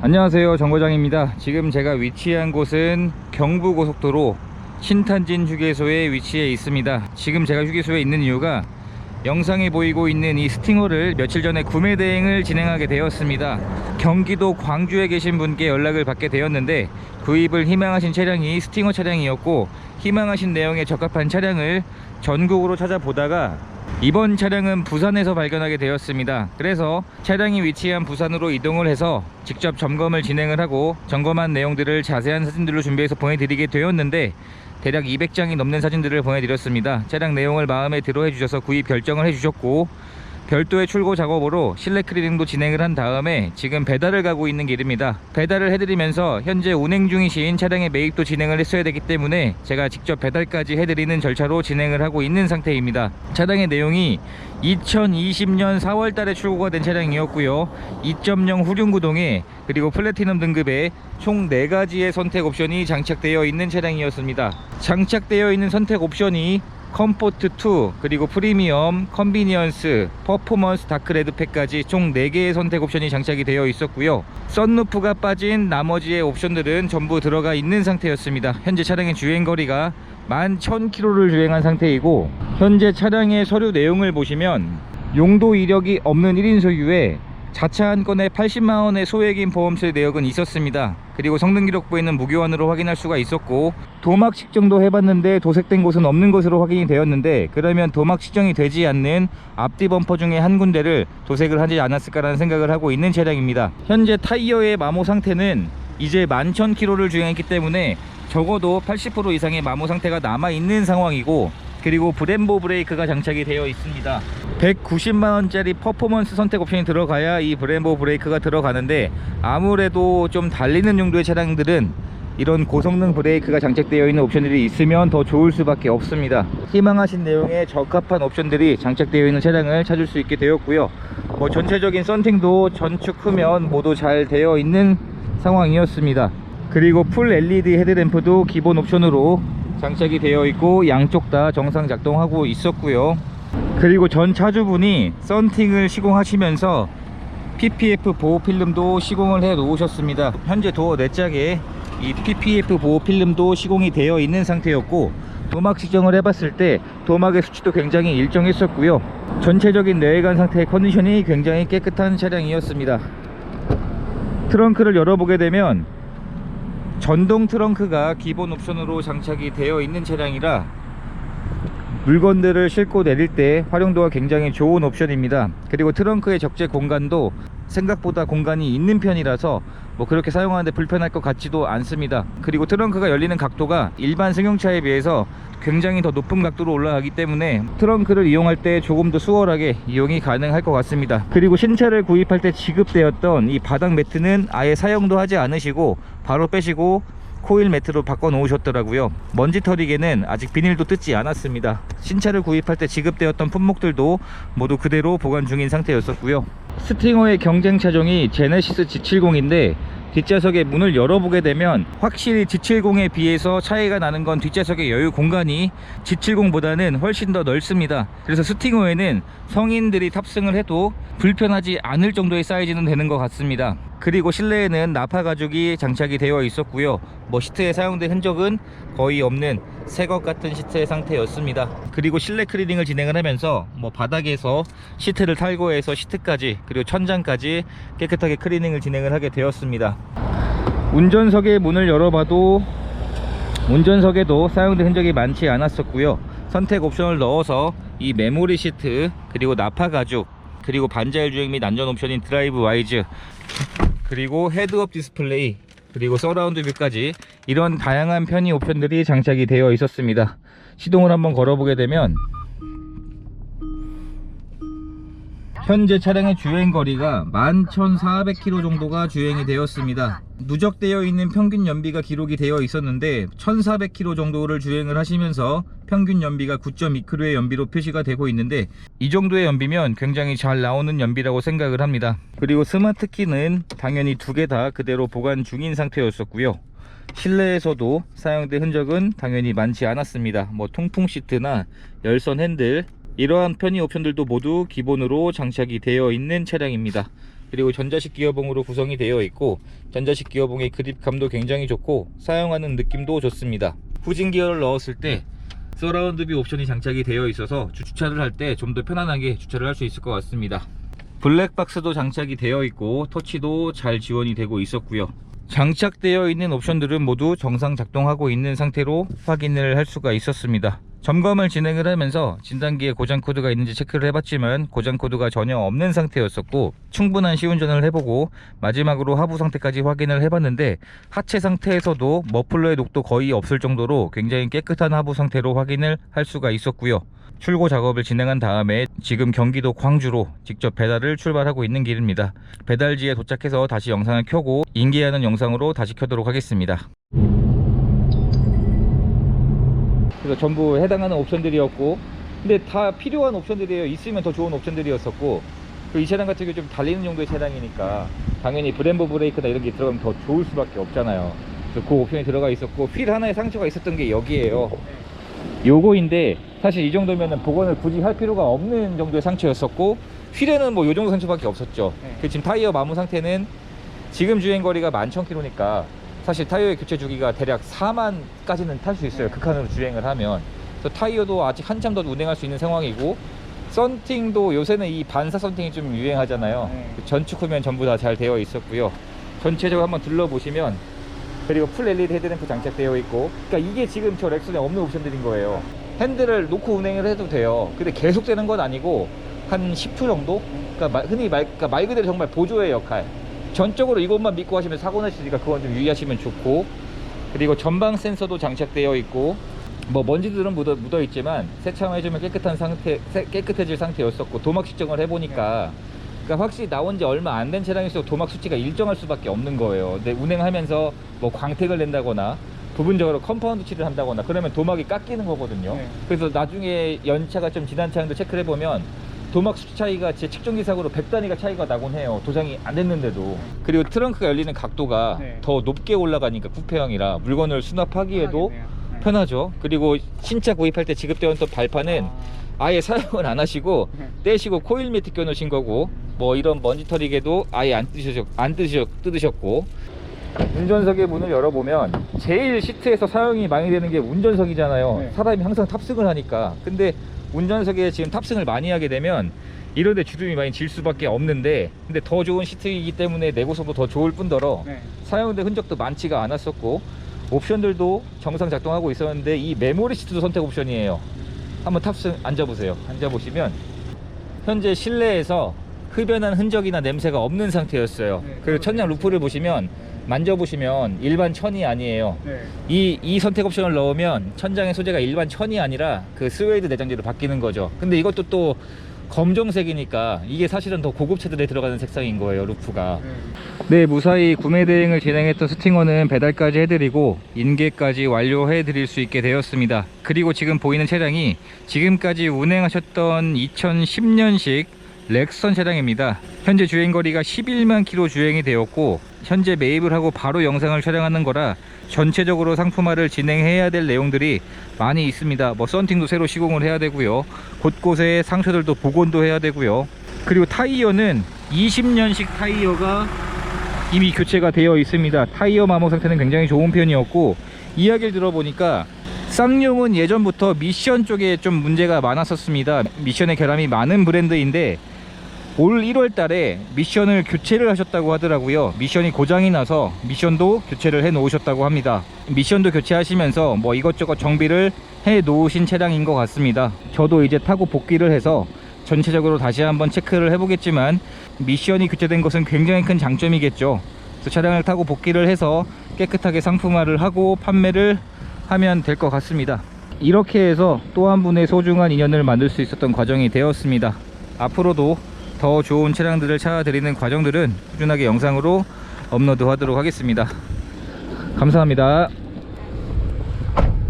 안녕하세요, 정거장입니다. 지금 제가 위치한 곳은 경부고속도로 신탄진 휴게소에 위치해 있습니다. 지금 제가 휴게소에 있는 이유가 영상에 보이고 있는 이 스팅어를 며칠 전에 구매 대행을 진행하게 되었습니다. 경기도 광주에 계신 분께 연락을 받게 되었는데 구입을 희망하신 차량이 스팅어 차량이었고, 희망하신 내용에 적합한 차량을 전국으로 찾아보다가 이번 차량은 부산에서 발견하게 되었습니다. 그래서 차량이 위치한 부산으로 이동을 해서 직접 점검을 진행을 하고 점검한 내용들을 자세한 사진들로 준비해서 보내드리게 되었는데, 대략 200장이 넘는 사진들을 보내드렸습니다. 차량 내용을 마음에 들어 해주셔서 구입 결정을 해주셨고, 별도의 출고 작업으로 실내 클리닝도 진행을 한 다음에 지금 배달을 가고 있는 길입니다. 배달을 해드리면서 현재 운행 중이신 차량의 매입도 진행을 했어야 되기 때문에 제가 직접 배달까지 해드리는 절차로 진행을 하고 있는 상태입니다. 차량의 내용이 2020년 4월 달에 출고가 된 차량이었고요. 2.0 후륜구동에 그리고 플래티넘 등급에 총 4가지의 선택 옵션이 장착되어 있는 차량이었습니다. 장착되어 있는 선택 옵션이 컴포트2, 그리고 프리미엄, 컨비니언스, 퍼포먼스, 다크 레드팩까지 총 4개의 선택 옵션이 장착이 되어 있었고요. 썬루프가 빠진 나머지의 옵션들은 전부 들어가 있는 상태였습니다. 현재 차량의 주행거리가 11,000km를 주행한 상태이고, 현재 차량의 서류 내용을 보시면 용도 이력이 없는 1인 소유에 자차 한 건에 80만원의 소액인 보험세 내역은 있었습니다. 그리고 성능기록부에는 무교환으로 확인할 수가 있었고, 도막 측정도 해봤는데 도색된 곳은 없는 것으로 확인이 되었는데, 그러면 도막 측정이 되지 않는 앞뒤 범퍼 중에 한 군데를 도색을 하지 않았을까라는 생각을 하고 있는 차량입니다. 현재 타이어의 마모 상태는 이제 11,000km를 주행했기 때문에 적어도 80% 이상의 마모 상태가 남아있는 상황이고, 그리고 브렘보 브레이크가 장착이 되어 있습니다. 190만원짜리 퍼포먼스 선택 옵션이 들어가야 이 브렘보 브레이크가 들어가는데, 아무래도 좀 달리는 용도의 차량들은 이런 고성능 브레이크가 장착되어 있는 옵션들이 있으면 더 좋을 수밖에 없습니다. 희망하신 내용에 적합한 옵션들이 장착되어 있는 차량을 찾을 수 있게 되었고요. 전체적인 썬팅도 전축 후면 모두 잘 되어 있는 상황이었습니다. 그리고 풀 LED 헤드램프도 기본 옵션으로 장착이 되어 있고, 양쪽 다 정상 작동하고 있었고요. 그리고 전 차주분이 썬팅을 시공하시면서 PPF 보호 필름도 시공을 해 놓으셨습니다. 현재 도어 4짝에 이 PPF 보호 필름도 시공이 되어 있는 상태였고, 도막 측정을 해봤을 때 도막의 수치도 굉장히 일정했었고요. 전체적인 내외관 상태의 컨디션이 굉장히 깨끗한 차량이었습니다. 트렁크를 열어보게 되면 전동 트렁크가 기본 옵션으로 장착이 되어 있는 차량이라 물건들을 싣고 내릴 때 활용도가 굉장히 좋은 옵션입니다. 그리고 트렁크의 적재 공간도 생각보다 공간이 있는 편이라서 그렇게 사용하는데 불편할 것 같지도 않습니다. 그리고 트렁크가 열리는 각도가 일반 승용차에 비해서 굉장히 더 높은 각도로 올라가기 때문에 트렁크를 이용할 때 조금 더 수월하게 이용이 가능할 것 같습니다. 그리고 신차를 구입할 때 지급되었던 이 바닥 매트는 아예 사용도 하지 않으시고 바로 빼시고 코일 매트로 바꿔 놓으셨더라고요. 먼지 털이개는 아직 비닐도 뜯지 않았습니다. 신차를 구입할 때 지급되었던 품목들도 모두 그대로 보관 중인 상태였었고요. 스팅어의 경쟁 차종이 제네시스 G70인데, 뒷좌석의 문을 열어보게 되면 확실히 G70에 비해서 차이가 나는 건 뒷좌석의 여유 공간이 G70보다는 훨씬 더 넓습니다. 그래서 스팅어에는 성인들이 탑승을 해도 불편하지 않을 정도의 사이즈는 되는 것 같습니다. 그리고 실내에는 나파 가죽이 장착이 되어 있었고요. 시트에 사용된 흔적은 거의 없는 새것 같은 시트의 상태였습니다. 그리고 실내 클리닝을 진행을 하면서 바닥에서 시트를 탈거해서 시트까지 그리고 천장까지 깨끗하게 클리닝을 진행을 하게 되었습니다. 운전석의 문을 열어봐도 운전석에도 사용된 흔적이 많지 않았었고요. 선택 옵션을 넣어서 이 메모리 시트, 그리고 나파 가죽, 그리고 반자율 주행 및 안전 옵션인 드라이브 와이즈, 그리고 헤드업 디스플레이, 그리고 서라운드 뷰까지 이런 다양한 편의 옵션들이 장착이 되어 있었습니다. 시동을 한번 걸어보게 되면 현재 차량의 주행거리가 11,400km 정도가 주행이 되었습니다. 누적되어 있는 평균 연비가 기록이 되어 있었는데 1,400km 정도를 주행을 하시면서 평균 연비가 9.2km의 연비로 표시가 되고 있는데, 이 정도의 연비면 굉장히 잘 나오는 연비라고 생각을 합니다. 그리고 스마트 키는 당연히 2개 다 그대로 보관 중인 상태였었고요. 실내에서도 사용된 흔적은 당연히 많지 않았습니다. 통풍 시트나 열선 핸들, 이러한 편의 옵션들도 모두 기본으로 장착이 되어 있는 차량입니다. 그리고 전자식 기어봉으로 구성이 되어 있고 전자식 기어봉의 그립감도 굉장히 좋고 사용하는 느낌도 좋습니다. 후진 기어를 넣었을 때 서라운드 뷰 옵션이 장착이 되어 있어서 주차를 할 때 좀 더 편안하게 주차를 할 수 있을 것 같습니다. 블랙박스도 장착이 되어 있고 터치도 잘 지원이 되고 있었고요. 장착되어 있는 옵션들은 모두 정상 작동하고 있는 상태로 확인을 할 수가 있었습니다. 점검을 진행을 하면서 진단기에 고장 코드가 있는지 체크를 해봤지만 고장 코드가 전혀 없는 상태였었고 충분한 시운전을 해보고 마지막으로 하부 상태까지 확인을 해봤는데 하체 상태에서도 머플러의 녹도 거의 없을 정도로 굉장히 깨끗한 하부 상태로 확인을 할 수가 있었고요. 출고 작업을 진행한 다음에 지금 경기도 광주로 직접 배달을 출발하고 있는 길입니다. 배달지에 도착해서 다시 영상을 켜고 인계하는 영상으로 다시 켜도록 하겠습니다. 그래서 전부 해당하는 옵션들이었고 근데 다 필요한 옵션들이에요. 있으면 더 좋은 옵션들이었었고 이 차량 같은 경우 좀 달리는 정도의 차량이니까 당연히 브렘보 브레이크나 이런 게 들어가면 더 좋을 수밖에 없잖아요. 그래서 그 옵션이 들어가 있었고 휠 하나에 상처가 있었던 게 여기에요. 요거인데 사실 이 정도면은 복원을 굳이 할 필요가 없는 정도의 상처였었고 휠에는 뭐 요 정도 상처밖에 없었죠. 지금 타이어 마모 상태는 지금 주행거리가 11,000km니까 사실 타이어의 교체 주기가 대략 4만까지는 탈 수 있어요. 극한으로 주행을 하면. 그래서 타이어도 아직 한참 더 운행할 수 있는 상황이고 썬팅도 요새는 이 반사 썬팅이 좀 유행하잖아요. 전축 후면 전부 다 잘 되어 있었고요. 전체적으로 한번 둘러보시면 그리고 풀 LED 헤드램프 장착되어 있고 그러니까 이게 지금 저 렉슨에 없는 옵션들인 거예요. 핸들을 놓고 운행을 해도 돼요. 근데 계속 되는 건 아니고 한 10초 정도? 그러니까 흔히 말 그대로 정말 보조의 역할. 전적으로 이것만 믿고 하시면 사고 나시니까 그건 좀 유의하시면 좋고 그리고 전방 센서도 장착되어 있고 뭐 먼지들은 묻어 있지만 세차해주면 깨끗해질 상태였었고 도막 측정을 해보니까 그러니까 확실히 나온 지 얼마 안 된 차량일수록 도막 수치가 일정할 수밖에 없는 거예요. 근데 운행하면서 뭐 광택을 낸다거나 부분적으로 컴파운드 칠을 한다거나 그러면 도막이 깎이는 거거든요. 그래서 나중에 연차가 좀 지난 차량도 체크를 해보면 도막 수치 차이가 제 측정기사고로 100단위가 차이가 나곤 해요. 도장이 안 됐는데도. 그리고 트렁크가 열리는 각도가 더 높게 올라가니까 쿠페형이라 물건을 수납하기에도 편하죠. 그리고 신차 구입할 때 지급되었던 발판은 아예 사용을 안 하시고 떼시고 코일 매트 껴놓으신 거고 뭐 이런 먼지 털이개도 아예 안 뜯으셨고 운전석의 문을 열어보면 제일 시트에서 사용이 많이 되는 게 운전석이잖아요. 사람이 항상 탑승을 하니까. 근데 운전석에 지금 탑승을 많이 하게 되면 이런데 주름이 많이 질 수밖에 없는데 근데 더 좋은 시트이기 때문에 내구성도 더 좋을 뿐더러 사용된 흔적도 많지가 않았었고 옵션들도 정상 작동하고 있었는데 이 메모리 시트도 선택 옵션이에요. 한번 탑승 앉아보세요. 앉아보시면 현재 실내에서 흡연한 흔적이나 냄새가 없는 상태였어요. 그리고 천장 루프를 보시면 만져보시면 일반 천이 아니에요. 이 선택 옵션을 넣으면 천장의 소재가 일반 천이 아니라 그 스웨이드 내장재로 바뀌는 거죠. 근데 이것도 또 검정색이니까 이게 사실은 더 고급 차들에 들어가는 색상인 거예요. 루프가. 네, 무사히 구매 대행을 진행했던 스팅어는 배달까지 해드리고 인계까지 완료해 드릴 수 있게 되었습니다. 그리고 지금 보이는 차량이 지금까지 운행하셨던 2010년식 렉선 차량입니다. 현재 주행거리가 11만 킬로 주행이 되었고 현재 매입을 하고 바로 영상을 촬영하는 거라 전체적으로 상품화를 진행해야 될 내용들이 많이 있습니다. 뭐 썬팅도 새로 시공을 해야 되고요. 곳곳에 상처들도 복원도 해야 되고요. 그리고 타이어는 20년식 타이어가 이미 교체가 되어 있습니다. 타이어 마모 상태는 굉장히 좋은 편이었고 이야기를 들어보니까 쌍용은 예전부터 미션 쪽에 좀 문제가 많았었습니다. 미션의 결함이 많은 브랜드인데 올 1월 달에 미션을 교체를 하셨다고 하더라고요. 미션이 고장이 나서 미션도 교체를 해 놓으셨다고 합니다. 미션도 교체하시면서 뭐 이것저것 정비를 해 놓으신 차량인 것 같습니다. 저도 이제 타고 복귀를 해서 전체적으로 다시 한번 체크를 해 보겠지만 미션이 교체된 것은 굉장히 큰 장점이겠죠. 그래서 차량을 타고 복귀를 해서 깨끗하게 상품화를 하고 판매를 하면 될 것 같습니다. 이렇게 해서 또 한 분의 소중한 인연을 만들 수 있었던 과정이 되었습니다. 앞으로도 더 좋은 차량들을 찾아드리는 과정들은 꾸준하게 영상으로 업로드 하도록 하겠습니다. 감사합니다.